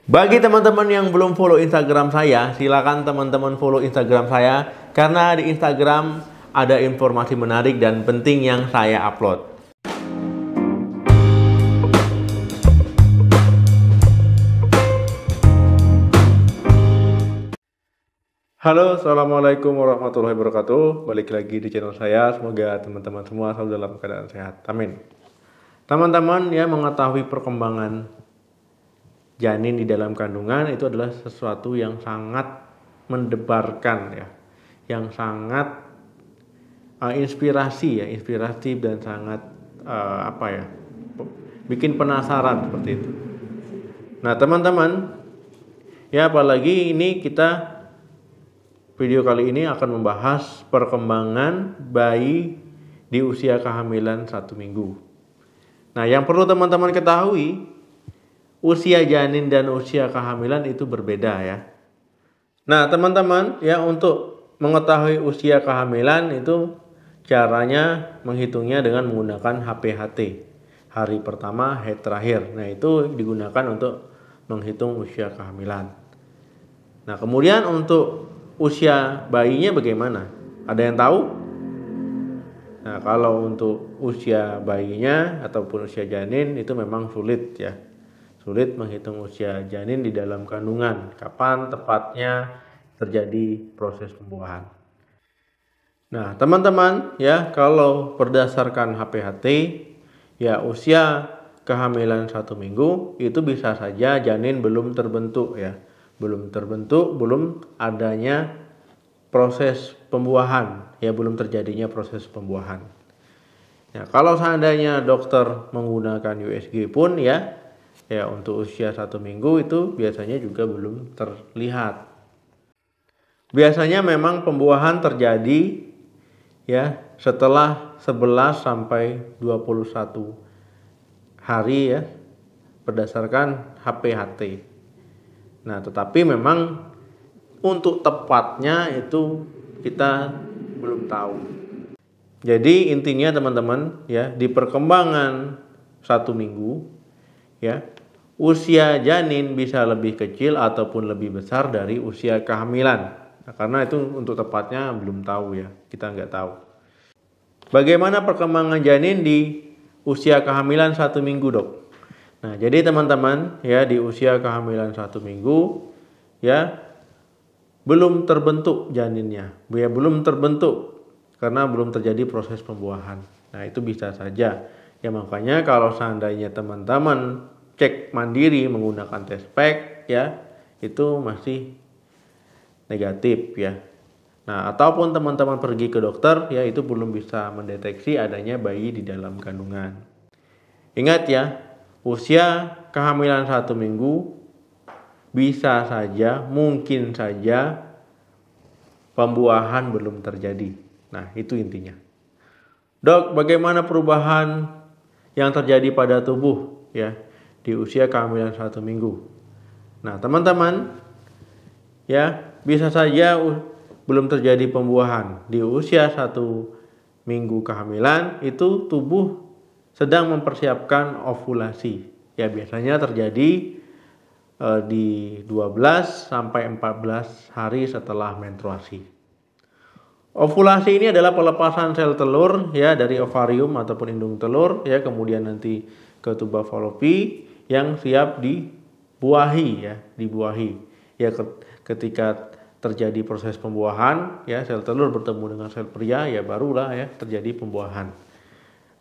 Bagi teman-teman yang belum follow Instagram saya, silakan teman-teman follow Instagram saya karena di Instagram ada informasi menarik dan penting yang saya upload. Halo, assalamualaikum warahmatullahi wabarakatuh. Balik lagi di channel saya. Semoga teman-teman semua selalu dalam keadaan sehat. Amin. Teman-teman ya, mengetahui perkembangan janin di dalam kandungan itu adalah sesuatu yang sangat mendebarkan ya, yang sangat inspiratif dan sangat bikin penasaran seperti itu. Nah teman-teman ya, apalagi ini kita video kali ini akan membahas perkembangan bayi di usia kehamilan 1 minggu. Nah yang perlu teman-teman ketahui, usia janin dan usia kehamilan itu berbeda ya. Nah teman-teman ya, untuk mengetahui usia kehamilan itu caranya menghitungnya dengan menggunakan HPHT, hari pertama hari terakhir. Nah itu digunakan untuk menghitung usia kehamilan. Nah kemudian untuk usia bayinya bagaimana? Ada yang tahu? Nah kalau untuk usia bayinya ataupun usia janin itu memang sulit ya. Sulit menghitung usia janin di dalam kandungan, kapan tepatnya terjadi proses pembuahan. Nah teman-teman ya, kalau berdasarkan HPHT ya, usia kehamilan 1 minggu itu bisa saja janin belum terbentuk ya, belum terbentuk, belum adanya proses pembuahan ya, belum terjadinya proses pembuahan. Ya kalau seandainya dokter menggunakan USG pun ya untuk usia 1 minggu itu biasanya juga belum terlihat. Biasanya memang pembuahan terjadi ya setelah 11 sampai 21 hari ya, berdasarkan HPHT. Nah tetapi memang untuk tepatnya itu kita belum tahu. Jadi intinya teman-teman ya, di perkembangan 1 minggu ya, usia janin bisa lebih kecil ataupun lebih besar dari usia kehamilan. Nah, karena itu untuk tepatnya belum tahu ya, kita nggak tahu. Bagaimana perkembangan janin di usia kehamilan 1 minggu dok? Nah jadi teman-teman ya, di usia kehamilan 1 minggu ya belum terbentuk janinnya, ya belum terbentuk karena belum terjadi proses pembuahan. Nah itu bisa saja ya, makanya kalau seandainya teman-teman cek mandiri menggunakan tes pack ya, itu masih negatif ya. Nah ataupun teman-teman pergi ke dokter ya, itu belum bisa mendeteksi adanya bayi di dalam kandungan. Ingat ya, usia kehamilan 1 minggu bisa saja, mungkin saja pembuahan belum terjadi. Nah itu intinya. Dok, bagaimana perubahan yang terjadi pada tubuh ya di usia kehamilan 1 minggu? Nah teman-teman ya, bisa saja belum terjadi pembuahan di usia 1 minggu kehamilan, itu tubuh sedang mempersiapkan ovulasi ya, biasanya terjadi di 12 sampai 14 hari setelah menstruasi. Ovulasi ini adalah pelepasan sel telur ya dari ovarium ataupun indung telur ya, kemudian nanti ke tuba falopi yang siap dibuahi ya, ketika terjadi proses pembuahan ya, sel telur bertemu dengan sel pria ya, barulah ya terjadi pembuahan.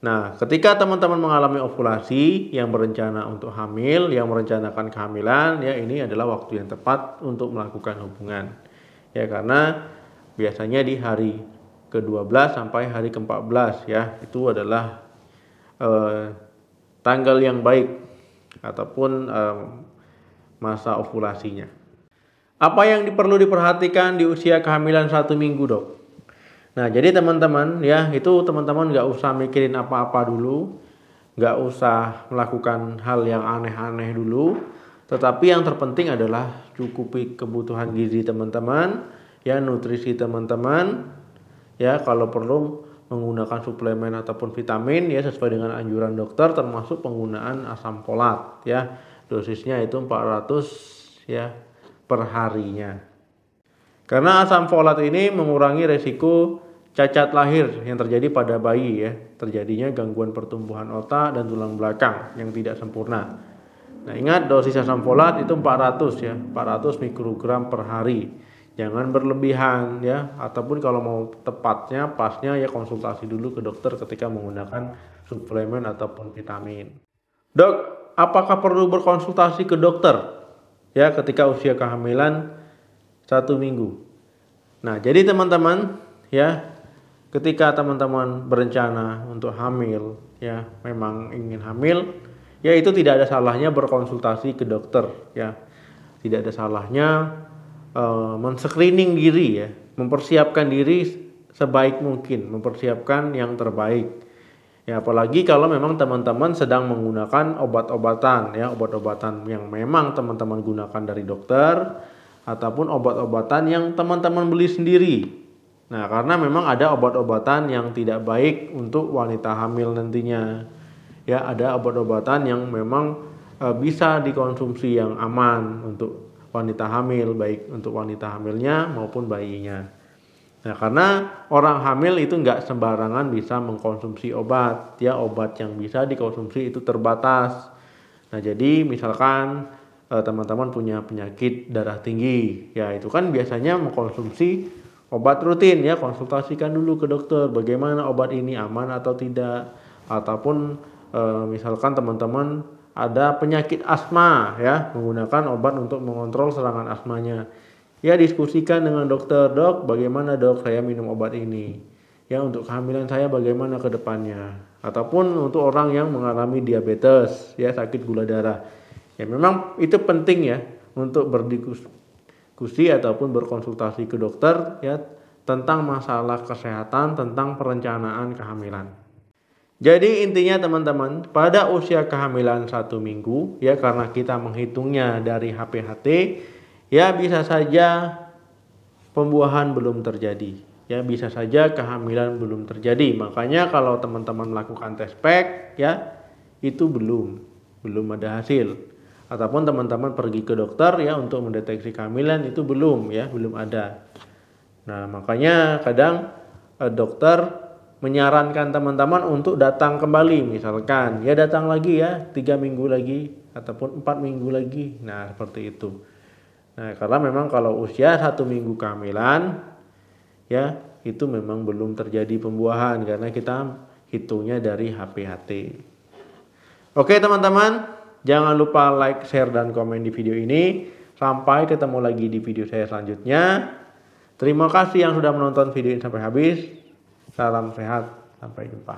Nah ketika teman-teman mengalami ovulasi, yang berencana untuk hamil, yang merencanakan kehamilan ya, ini adalah waktu yang tepat untuk melakukan hubungan ya, karena biasanya di hari ke-12 sampai hari ke-14 ya, itu adalah tanggal yang baik ataupun masa ovulasinya. Apa yang perlu diperhatikan di usia kehamilan 1 minggu dok? Nah jadi teman-teman ya, itu teman-teman nggak usah mikirin apa-apa dulu, nggak usah melakukan hal yang aneh-aneh dulu, tetapi yang terpenting adalah cukupi kebutuhan gizi teman-teman ya, nutrisi teman-teman ya, kalau perlu menggunakan suplemen ataupun vitamin ya sesuai dengan anjuran dokter, termasuk penggunaan asam folat ya. dosisnya itu 400 ya per harinya. Karena asam folat ini mengurangi resiko cacat lahir yang terjadi pada bayi ya, terjadinya gangguan pertumbuhan otak dan tulang belakang yang tidak sempurna. Nah, ingat dosis asam folat itu 400 ya, 400 mikrogram per hari. Jangan berlebihan ya, ataupun kalau mau tepatnya pasnya ya konsultasi dulu ke dokter ketika menggunakan suplemen ataupun vitamin. Dok, apakah perlu berkonsultasi ke dokter ya ketika usia kehamilan 1 minggu? Nah, jadi teman-teman ya, ketika teman-teman berencana untuk hamil ya, memang ingin hamil, ya itu tidak ada salahnya berkonsultasi ke dokter ya. Tidak ada salahnya men-screening diri ya, mempersiapkan diri sebaik mungkin, mempersiapkan yang terbaik. Ya, apalagi kalau memang teman-teman sedang menggunakan obat-obatan ya, obat-obatan yang memang teman-teman gunakan dari dokter ataupun obat-obatan yang teman-teman beli sendiri. Nah, karena memang ada obat-obatan yang tidak baik untuk wanita hamil nantinya. Ya, ada obat-obatan yang memang bisa dikonsumsi yang aman untuk wanita hamil, baik untuk wanita hamilnya maupun bayinya. Nah, karena orang hamil itu nggak sembarangan bisa mengkonsumsi obat, ya obat yang bisa dikonsumsi itu terbatas. Nah, jadi misalkan teman-teman punya penyakit darah tinggi, ya itu kan biasanya mengkonsumsi obat rutin ya, konsultasikan dulu ke dokter bagaimana obat ini aman atau tidak, ataupun misalkan teman-teman ada penyakit asma ya, menggunakan obat untuk mengontrol serangan asmanya. Ya diskusikan dengan dokter, dok bagaimana dok saya minum obat ini. Ya untuk kehamilan saya bagaimana ke depannya. Ataupun untuk orang yang mengalami diabetes, ya sakit gula darah. Ya memang itu penting ya untuk berdiskusi ataupun berkonsultasi ke dokter ya tentang masalah kesehatan, tentang perencanaan kehamilan. Jadi intinya teman-teman, pada usia kehamilan 1 minggu ya, karena kita menghitungnya dari HPHT ya, bisa saja pembuahan belum terjadi ya, bisa saja kehamilan belum terjadi. Makanya kalau teman-teman melakukan tes pack ya, itu belum ada hasil, ataupun teman-teman pergi ke dokter ya untuk mendeteksi kehamilan, itu belum ada. Nah, makanya kadang dokter menyarankan teman-teman untuk datang kembali, misalkan ya datang lagi ya 3 minggu lagi ataupun 4 minggu lagi. Nah, seperti itu. Nah, karena memang kalau usia 1 minggu kehamilan ya, itu memang belum terjadi pembuahan karena kita hitungnya dari HPHT. Oke teman-teman, jangan lupa like, share, dan komen di video ini. Sampai ketemu lagi di video saya selanjutnya. Terima kasih yang sudah menonton video ini sampai habis. Salam sehat, sampai jumpa.